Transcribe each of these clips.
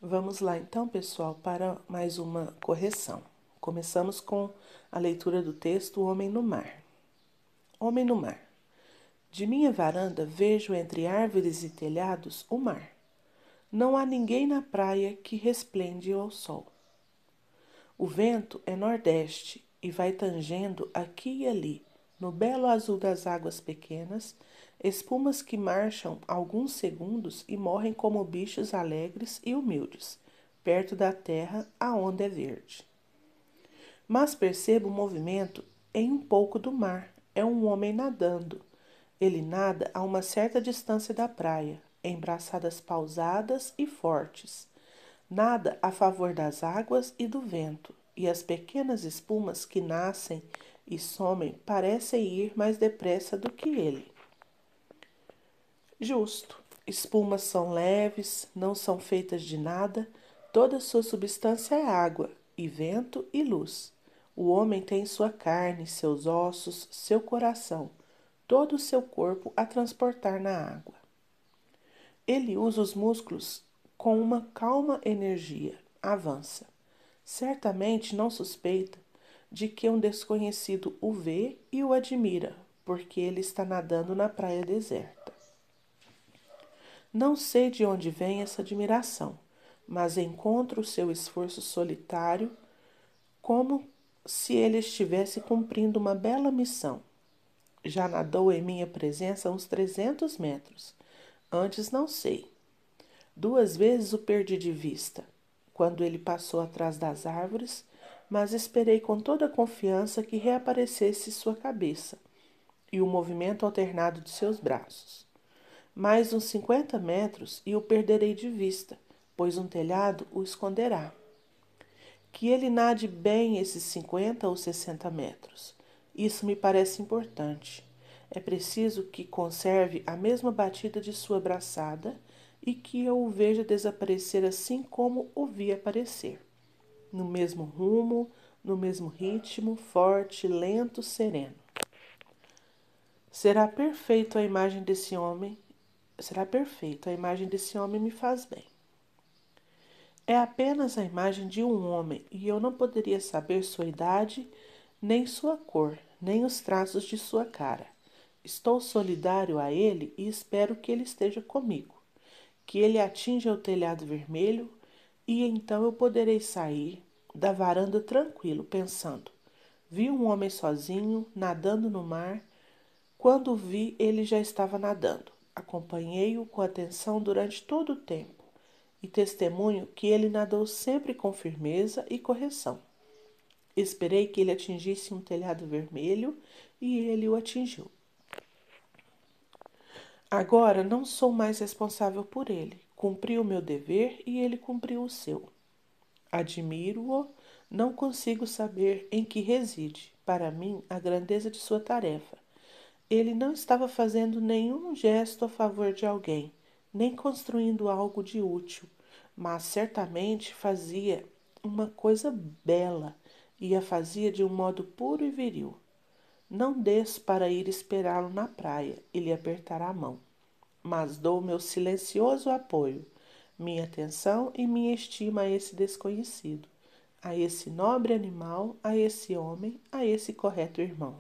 Vamos lá então, pessoal, para mais uma correção. Começamos com a leitura do texto O Homem no Mar. Homem no mar. De minha varanda vejo entre árvores e telhados o mar. Não há ninguém na praia que resplende ao sol. O vento é nordeste e vai tangendo aqui e ali, no belo azul das águas pequenas, espumas que marcham alguns segundos e morrem como bichos alegres e humildes, perto da terra a onda é verde. Mas percebo o movimento em um pouco do mar. É um homem nadando. Ele nada a uma certa distância da praia, em braçadas pausadas e fortes. Nada a favor das águas e do vento, e as pequenas espumas que nascem e somem parecem ir mais depressa do que ele. Justo. Espumas são leves, não são feitas de nada, toda sua substância é água, e vento e luz. O homem tem sua carne, seus ossos, seu coração, todo o seu corpo a transportar na água. Ele usa os músculos com uma calma energia, avança. Certamente não suspeita de que um desconhecido o vê e o admira, porque ele está nadando na praia deserta. Não sei de onde vem essa admiração, mas encontro o seu esforço solitário como se ele estivesse cumprindo uma bela missão. Já nadou em minha presença uns 300 metros. Antes não sei. 2 vezes o perdi de vista, quando ele passou atrás das árvores, mas esperei com toda a confiança que reaparecesse sua cabeça e o movimento alternado de seus braços. Mais uns 50 metros e o perderei de vista, pois um telhado o esconderá. Que ele nade bem esses 50 ou 60 metros. Isso me parece importante. É preciso que conserve a mesma batida de sua braçada e que eu o veja desaparecer assim como o vi aparecer. No mesmo rumo, no mesmo ritmo, forte, lento, sereno. Será perfeito a imagem desse homem. Será perfeito, a imagem desse homem me faz bem. É apenas a imagem de um homem e eu não poderia saber sua idade, nem sua cor, nem os traços de sua cara. Estou solidário a ele e espero que ele esteja comigo, que ele atinja o telhado vermelho e então eu poderei sair da varanda tranquilo, pensando: vi um homem sozinho, nadando no mar. Quando o vi, ele já estava nadando. Acompanhei-o com atenção durante todo o tempo e testemunho que ele nadou sempre com firmeza e correção. Esperei que ele atingisse um telhado vermelho e ele o atingiu. Agora não sou mais responsável por ele. Cumpri o meu dever e ele cumpriu o seu. Admiro-o, não consigo saber em que reside, para mim, a grandeza de sua tarefa. Ele não estava fazendo nenhum gesto a favor de alguém, nem construindo algo de útil, mas certamente fazia uma coisa bela e a fazia de um modo puro e viril. Não desço para ir esperá-lo na praia e lhe apertar a mão, mas dou meu silencioso apoio, minha atenção e minha estima a esse desconhecido, a esse nobre animal, a esse homem, a esse correto irmão.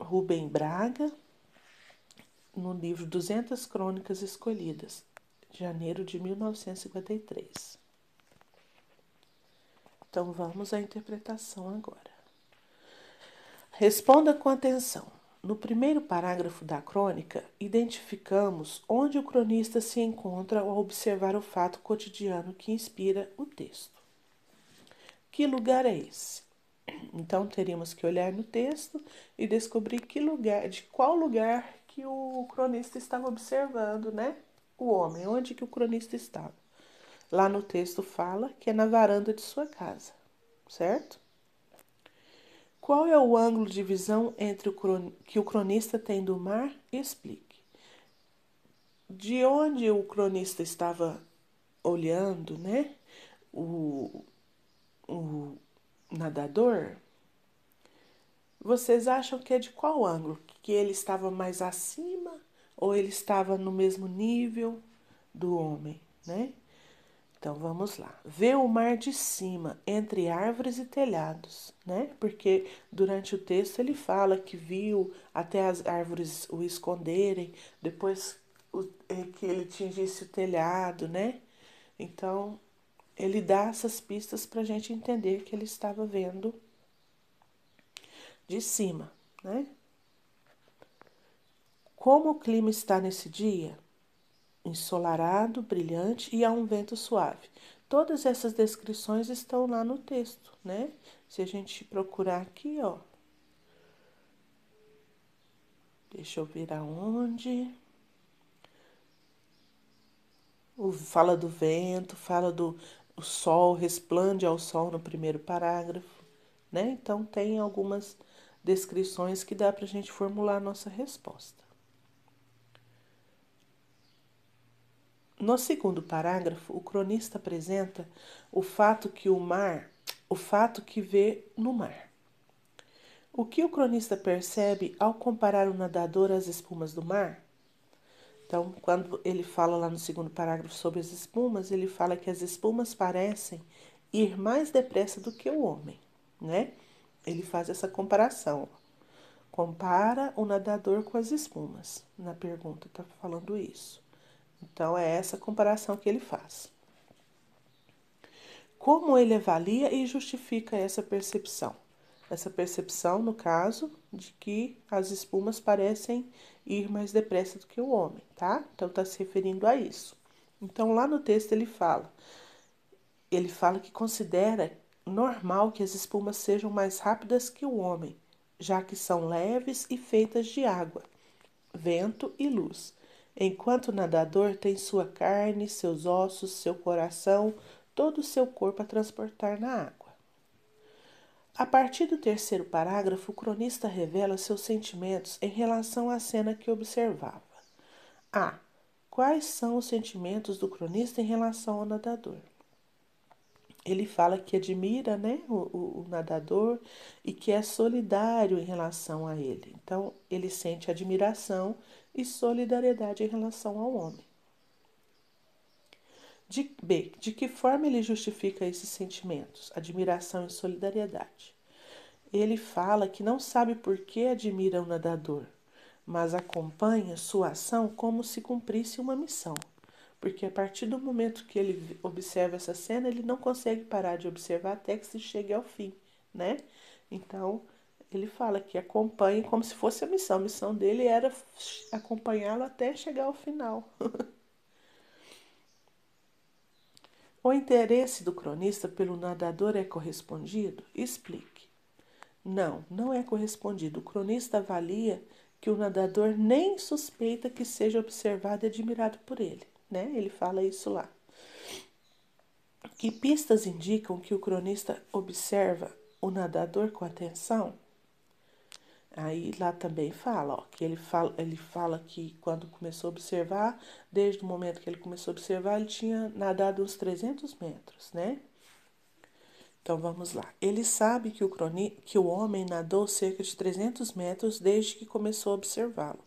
Rubem Braga, no livro 200 Crônicas Escolhidas, janeiro de 1953. Então vamos à interpretação agora. Responda com atenção. No primeiro parágrafo da crônica, identificamos onde o cronista se encontra ao observar o fato cotidiano que inspira o texto. Que lugar é esse? Então teríamos que olhar no texto e descobrir que lugar, de qual lugar que o cronista estava observando, né? O homem, onde que o cronista estava. Lá no texto fala que é na varanda de sua casa, certo? Qual é o ângulo de visão entre que o cronista tem do mar? Explique. De onde o cronista estava olhando, né? O, o nadador. Vocês acham que é de qual ângulo? Que ele estava mais acima ou ele estava no mesmo nível do homem, né? Então vamos lá. Vê o mar de cima, entre árvores e telhados, né? Porque durante o texto ele fala que viu até as árvores o esconderem, depois que ele atingisse o telhado, né? Então ele dá essas pistas para a gente entender que ele estava vendo de cima, né? Como o clima está nesse dia? Ensolarado, brilhante e há um vento suave. Todas essas descrições estão lá no texto, né? Se a gente procurar aqui, ó. Deixa eu ver aonde. Fala do vento, fala do o sol, resplande ao sol no primeiro parágrafo, né? Então tem algumas descrições que dá para a gente formular a nossa resposta. No segundo parágrafo, o cronista apresenta o fato que vê no mar. O que o cronista percebe ao comparar o nadador às espumas do mar? Então, quando ele fala lá no segundo parágrafo sobre as espumas, ele fala que as espumas parecem ir mais depressa do que o homem, né? Ele faz essa comparação. Compara o nadador com as espumas. Na pergunta está falando isso. Então, é essa comparação que ele faz. Como ele avalia e justifica essa percepção? Essa percepção, no caso, de que as espumas parecem ir mais depressa do que o homem, tá? Então, está se referindo a isso. Então, lá no texto ele fala que considera normal que as espumas sejam mais rápidas que o homem, já que são leves e feitas de água, vento e luz, enquanto o nadador tem sua carne, seus ossos, seu coração, todo o seu corpo a transportar na água. A partir do terceiro parágrafo, o cronista revela seus sentimentos em relação à cena que observava. A. Quais são os sentimentos do cronista em relação ao nadador? Ele fala que admira, né, o nadador e que é solidário em relação a ele. Então, ele sente admiração e solidariedade em relação ao homem. B. De que forma ele justifica esses sentimentos, admiração e solidariedade? Ele fala que não sabe por que admira o nadador, mas acompanha sua ação como se cumprisse uma missão. Porque a partir do momento que ele observa essa cena, ele não consegue parar de observar até que se chegue ao fim, né? Então, ele fala que acompanha como se fosse a missão. A missão dele era acompanhá-lo até chegar ao final. O interesse do cronista pelo nadador é correspondido? Explique. Não, não é correspondido. O cronista avalia que o nadador nem suspeita que seja observado e admirado por ele, né? Ele fala isso lá. Que pistas indicam que o cronista observa o nadador com atenção? Aí lá também fala, ó, que ele fala que quando começou a observar, desde o momento que ele começou a observar, ele tinha nadado uns 300 metros, né? Então vamos lá. Ele sabe que o homem nadou cerca de 300 metros desde que começou a observá-lo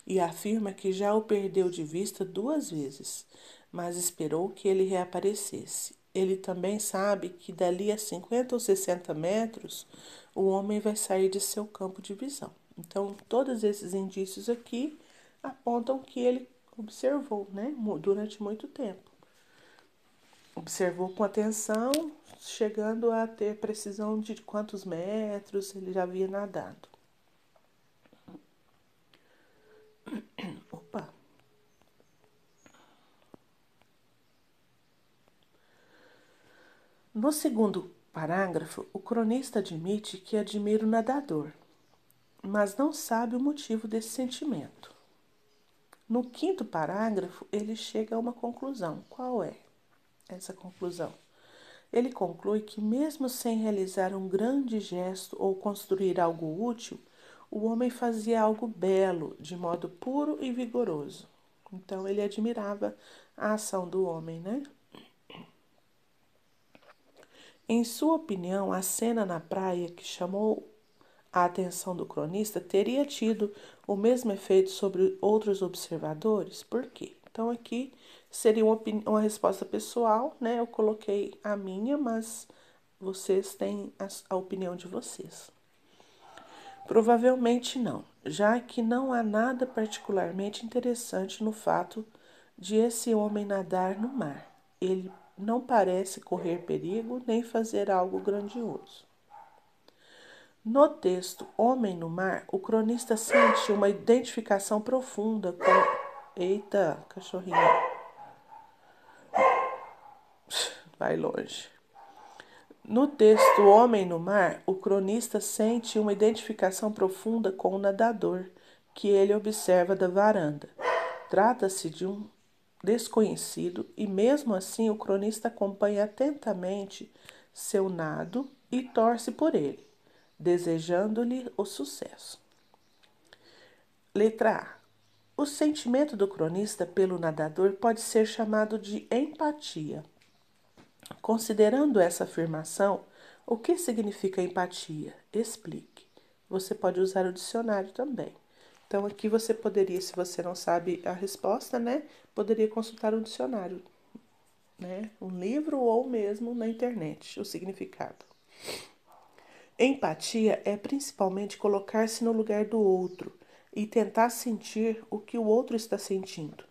e afirma que já o perdeu de vista 2 vezes, mas esperou que ele reaparecesse. Ele também sabe que dali a 50 ou 60 metros o homem vai sair de seu campo de visão. Então, todos esses indícios aqui apontam que ele observou, né, durante muito tempo. Observou com atenção, chegando a ter precisão de quantos metros ele já havia nadado. Opa! No segundo parágrafo, o cronista admite que admira o nadador, mas não sabe o motivo desse sentimento. No quinto parágrafo, ele chega a uma conclusão. Qual é essa conclusão? Ele conclui que, mesmo sem realizar um grande gesto ou construir algo útil, o homem fazia algo belo, de modo puro e vigoroso. Então, ele admirava a ação do homem, né? Em sua opinião, a cena na praia que chamou a atenção do cronista teria tido o mesmo efeito sobre outros observadores? Por quê? Então, aqui Seria uma resposta pessoal, né? Eu coloquei a minha, mas vocês têm a opinião de vocês. Provavelmente não, já que não há nada particularmente interessante no fato de esse homem nadar no mar. Ele não parece correr perigo nem fazer algo grandioso. No texto Homem no Mar, o cronista sente uma identificação profunda com. Eita, cachorrinho, vai longe. No texto Homem no Mar, o cronista sente uma identificação profunda com o nadador que ele observa da varanda. Trata-se de um desconhecido e, mesmo assim, o cronista acompanha atentamente seu nado e torce por ele, desejando-lhe o sucesso. Letra A. O sentimento do cronista pelo nadador pode ser chamado de empatia. Considerando essa afirmação, o que significa empatia? Explique. Você pode usar o dicionário também. Então, aqui você poderia, se você não sabe a resposta, né? Poderia consultar um dicionário, né? Um livro ou mesmo na internet, o significado. Empatia é principalmente colocar-se no lugar do outro e tentar sentir o que o outro está sentindo.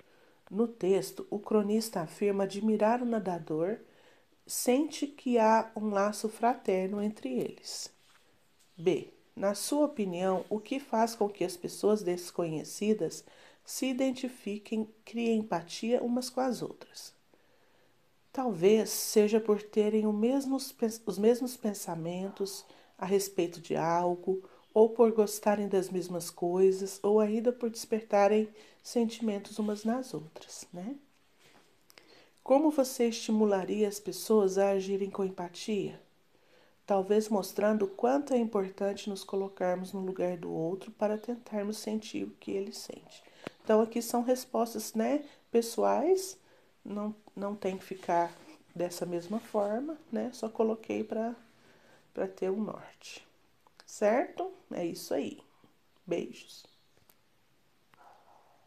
No texto, o cronista afirma admirar o nadador, sente que há um laço fraterno entre eles. B. Na sua opinião, o que faz com que as pessoas desconhecidas se identifiquem, criem empatia umas com as outras? Talvez seja por terem os mesmos pensamentos a respeito de algo, ou por gostarem das mesmas coisas, ou ainda por despertarem sentimentos umas nas outras, né? Como você estimularia as pessoas a agirem com empatia? Talvez mostrando o quanto é importante nos colocarmos no lugar do outro para tentarmos sentir o que ele sente. Então, aqui são respostas, né, pessoais, não tem que ficar dessa mesma forma, né? Só coloquei para ter um norte. Certo? É isso aí. Beijos.